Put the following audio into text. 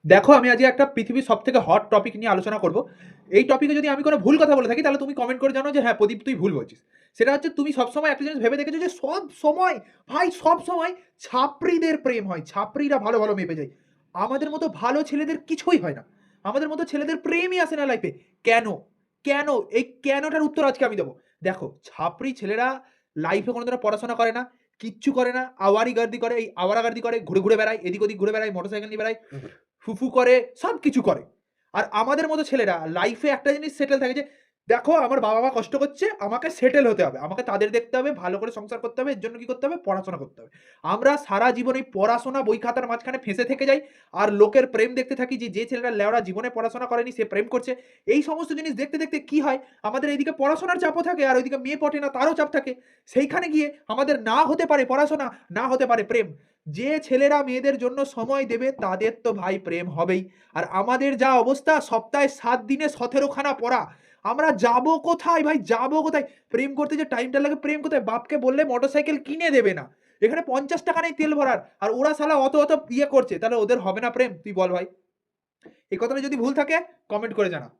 দেখো, আমি আজকে একটা পৃথিবীর সবথেকে হট টপিক নিয়ে আলোচনা করব। এই টপিকে যদি আমি কোনো ভুল কথা বলে থাকি, তাহলে তুমি কমেন্ট করে জানাও যে, "হ্যাঁ, প্রদীপ তুই ভুল বলছিস।" সেটা হচ্ছে, তুমি সবসময় একটা জিনিস ভেবে দেখেছো যে সবসময়, ভাই সবসময় ছাপরিদের প্রেম হয়। ছাপরিরা ভালো, ভালো মেয়ে পেয়ে যায়। আমাদের মতো ভালো ছেলেদের কিছুই হয় না। আমাদের মতো ছেলেদের প্রেমই আসে না লাইফে। কেন? কেন? এই কেনটার উত্তর আজকে আমি দেবো। দেখো, ছাপরি ছেলেরা লাইফে কোনোদিনও পড়াশোনা করে না, কিচ্ছু করে না, আওয়ারিগর্দি করে, এই আওয়ারাগর্দি করে, ঘুরে, ঘুরে বেড়ায়, এদিক ওদিক ঘুরে বেড়ায়, মোটরসাইকেল নিয়ে বেড়ায়। ফুফু করে, সবকিছু করে। আর আমাদের মতো ছেলেরা লাইফে একটা জিনিস সেটেল থাকে যে, দেখো আমার বাবা-মা কষ্ট করছে, আমাকে সেটেল হতে হবে। আমাকে তাদের দেখতে হবে, ভালো করে সংসার করতে হবে। এর জন্য কি করতে হবে? পড়াশোনা করতে হবে। আমরা সারা জীবন এই পড়াশোনা, বই খাতার মাঝখানে ফেঁসে থেকে যাই। আর লোকের প্রেম দেখতে থাকি যে, যে ছেলেটা লেওড়া জীবনে পড়াশোনা করেনি সে প্রেম করছে। এই সমস্ত জিনিস দেখতে, দেখতে কি হয়? আমাদের এইদিকে পড়াশোনার চাপও থাকে, আর ওইদিকে মেয়ে পটে না তারও চাপ থাকে। সেইখানে গিয়ে আমাদের না হতে পারে পড়াশোনা, না হতে পারে প্রেম। যে ছেলেরা মেয়েদের জন্য সময় দেবে তাদের তো ভাই প্রেম হবেই। আর আমাদের যা অবস্থা, সপ্তাহে ৭ দিনে ১৭ খানা পড়া। আমরা যাবো কোথায় ভাই, যাবো কোথায়? প্রেম করতে যে টাইমটা লাগে, প্রেম কোথায়? বাপকে বললে মোটরসাইকেল কিনে দেবে না। এখানে ৳৫০ নেই তেল ভরার। আর ওরা শালা অত, অত ইয়ে করছে। তাহলে ওদের হবে না প্রেম? তুই বল ভাই। এই কথাটা যদি ভুল থাকে কমেন্ট করে জানা।